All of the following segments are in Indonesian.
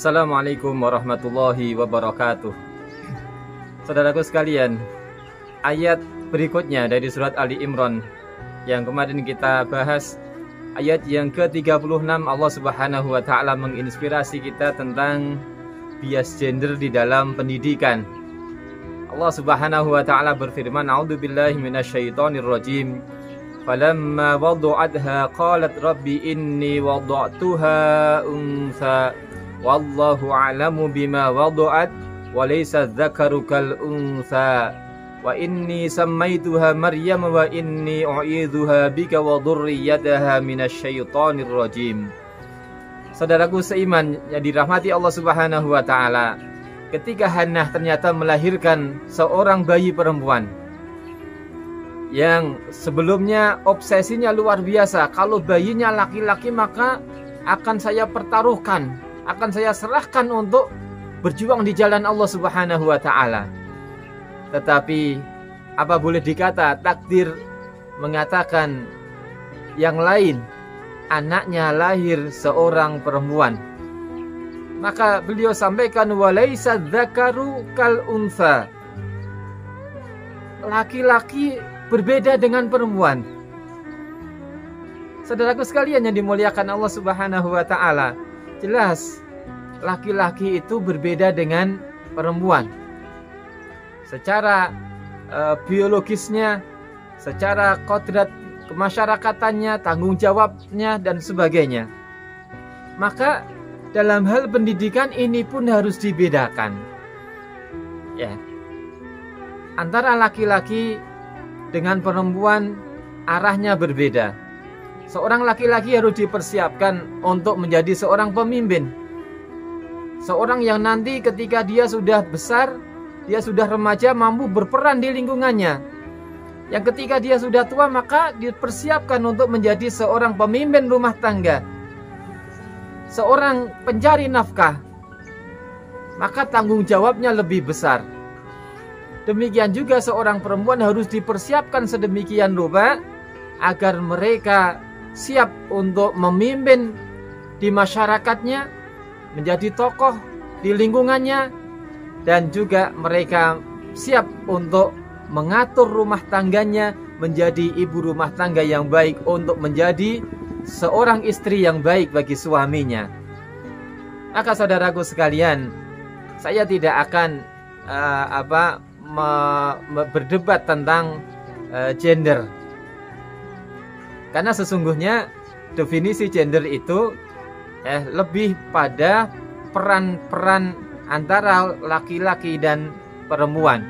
Assalamualaikum warahmatullahi wabarakatuh. Saudaraku sekalian, ayat berikutnya dari surat Ali Imran yang kemarin kita bahas, ayat yang ke-36, Allah Subhanahu wa taala menginspirasi kita tentang bias gender di dalam pendidikan. Allah Subhanahu wa taala berfirman, "A'udzubillahi minasyaitonir rajim. Falamma wada'atha qalat rabbi inni wada'tuha untha wallahu a'lamu bima wada'at wa laysa dzakaru kal untha wa inni sammaituha Maryam wa inni u'idzuha bika wa dhurriyyataha minasyaitonir rajim." Saudaraku seiman yang dirahmati Allah Subhanahu wa taala, ketika Hannah ternyata melahirkan seorang bayi perempuan yang sebelumnya obsesinya luar biasa, kalau bayinya laki-laki maka akan saya pertaruhkan, akan saya serahkan untuk berjuang di jalan Allah Subhanahu wa taala. Tetapi apa boleh dikata, takdir mengatakan yang lain, anaknya lahir seorang perempuan. Maka beliau sampaikan, walaisa dzakaru kal untha. Laki-laki berbeda dengan perempuan. Saudaraku sekalian yang dimuliakan Allah Subhanahu wa taala, jelas laki-laki itu berbeda dengan perempuan. Secara biologisnya, secara kodrat kemasyarakatannya, tanggung jawabnya dan sebagainya. Maka dalam hal pendidikan ini pun harus dibedakan. Ya. Antara laki-laki dengan perempuan arahnya berbeda. Seorang laki-laki harus dipersiapkan untuk menjadi seorang pemimpin. Seorang yang nanti ketika dia sudah besar, dia sudah remaja, mampu berperan di lingkungannya. Yang ketika dia sudah tua, maka dipersiapkan untuk menjadi seorang pemimpin rumah tangga, seorang pencari nafkah. Maka tanggung jawabnya lebih besar. Demikian juga seorang perempuan harus dipersiapkan sedemikian rupa agar mereka siap untuk memimpin di masyarakatnya, menjadi tokoh di lingkungannya, dan juga mereka siap untuk mengatur rumah tangganya, menjadi ibu rumah tangga yang baik, untuk menjadi seorang istri yang baik bagi suaminya. Maka saudaraku sekalian, saya tidak akan berdebat tentang gender, karena sesungguhnya definisi gender itu lebih pada peran-peran antara laki-laki dan perempuan,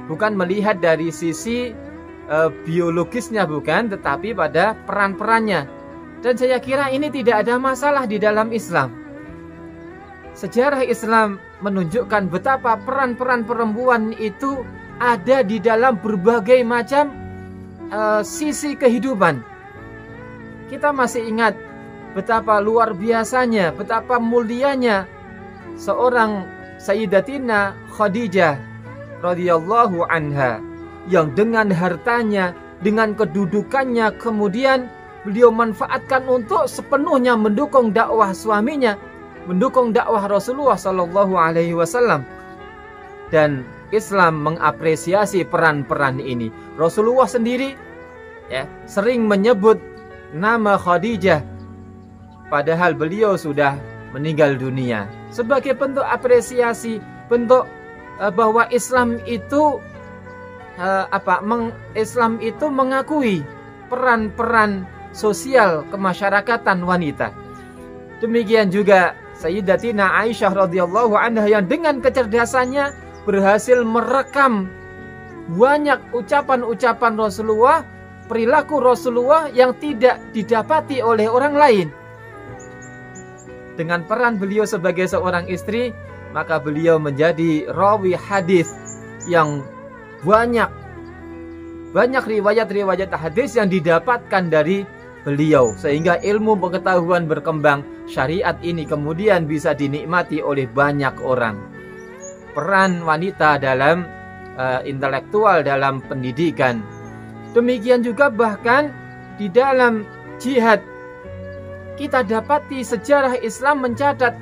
bukan melihat dari sisi biologisnya, bukan, tetapi pada peran-perannya. Dan saya kira ini tidak ada masalah di dalam Islam. Sejarah Islam menunjukkan betapa peran-peran perempuan itu ada di dalam berbagai macam sisi kehidupan. Kita masih ingat betapa luar biasanya, betapa mulianya seorang Sayyidatina Khadijah radhiyallahu anha, yang dengan hartanya, dengan kedudukannya, kemudian beliau manfaatkan untuk sepenuhnya mendukung dakwah suaminya, mendukung dakwah Rasulullah Sallallahu Alaihi Wasallam. Dan Islam mengapresiasi peran-peran ini. Rasulullah sendiri sering menyebut nama Khadijah padahal beliau sudah meninggal dunia, sebagai bentuk apresiasi, bentuk bahwa Islam itu Islam itu mengakui peran-peran sosial kemasyarakatan wanita. Demikian juga Sayyidatina Aisyah radhiyallahu anha, yang dengan kecerdasannya berhasil merekam banyak ucapan-ucapan Rasulullah, perilaku Rasulullah yang tidak didapati oleh orang lain. Dengan peran beliau sebagai seorang istri, maka beliau menjadi rawi hadis yang banyak riwayat-riwayat hadis yang didapatkan dari beliau, sehingga ilmu pengetahuan berkembang, syariat ini kemudian bisa dinikmati oleh banyak orang. Peran wanita dalam intelektual, dalam pendidikan. Demikian juga bahkan di dalam jihad, kita dapati sejarah Islam mencatat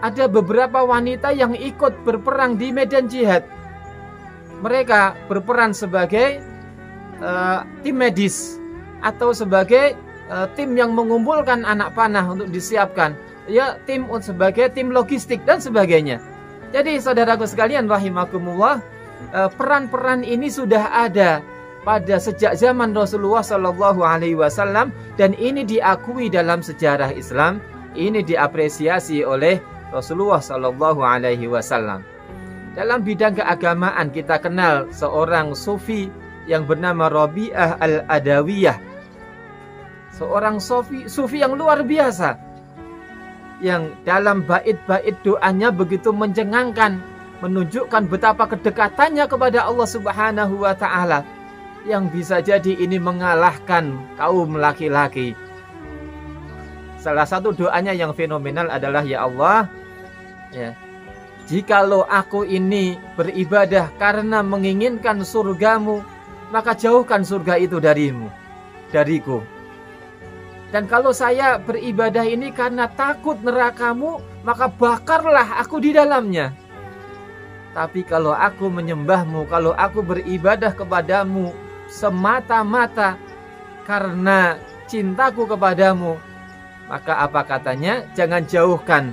ada beberapa wanita yang ikut berperang di medan jihad. Mereka berperan sebagai tim medis atau sebagai tim yang mengumpulkan anak panah untuk disiapkan, ya, tim sebagai tim logistik dan sebagainya. Jadi saudaraku sekalian rahimakumullah, peran-peran ini sudah ada pada sejak zaman Rasulullah Shallallahu Alaihi Wasallam, dan ini diakui dalam sejarah Islam, ini diapresiasi oleh Rasulullah Shallallahu Alaihi Wasallam. Dalam bidang keagamaan kita kenal seorang sufi yang bernama Rabi'ah al-Adawiyah, seorang sufi yang luar biasa, yang dalam bait-bait doanya begitu mencengangkan, menunjukkan betapa kedekatannya kepada Allah Subhanahu wa Ta'ala, yang bisa jadi ini mengalahkan kaum laki-laki. Salah satu doanya yang fenomenal adalah, ya Allah, ya, jikalau aku ini beribadah karena menginginkan surgamu, maka jauhkan surga itu dariku. Dan kalau saya beribadah ini karena takut nerakamu, maka bakarlah aku di dalamnya. Tapi kalau aku menyembahmu, kalau aku beribadah kepadamu semata-mata karena cintaku kepadamu, maka apa katanya? Jangan jauhkan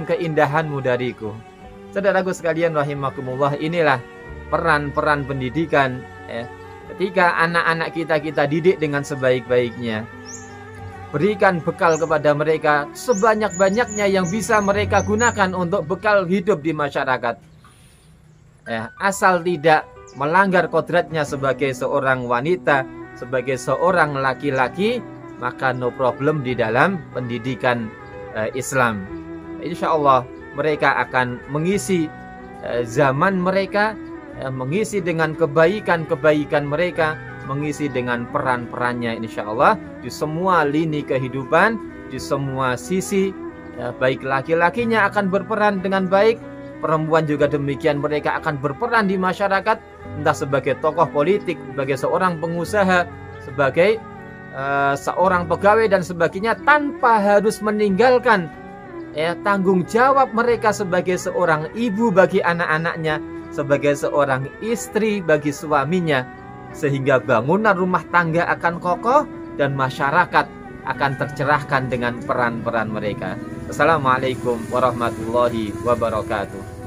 keindahanmu dariku. Saudaraku sekalian rahimakumullah, inilah peran-peran pendidikan, ya. Ketika anak-anak kita didik dengan sebaik-baiknya, berikan bekal kepada mereka sebanyak-banyaknya yang bisa mereka gunakan untuk bekal hidup di masyarakat, ya, asal tidak melanggar kodratnya sebagai seorang wanita, sebagai seorang laki-laki, maka no problem di dalam pendidikan Islam. Insya Allah mereka akan mengisi zaman mereka, mengisi dengan kebaikan-kebaikan mereka, mengisi dengan peran-perannya, insya Allah di semua lini kehidupan, di semua sisi, ya, baik laki-lakinya akan berperan dengan baik, perempuan juga demikian, mereka akan berperan di masyarakat, entah sebagai tokoh politik, sebagai seorang pengusaha, sebagai seorang pegawai dan sebagainya, tanpa harus meninggalkan, ya, tanggung jawab mereka sebagai seorang ibu bagi anak-anaknya, sebagai seorang istri bagi suaminya, sehingga bangunan rumah tangga akan kokoh dan masyarakat akan tercerahkan dengan peran-peran mereka. Assalamualaikum warahmatullahi wabarakatuh.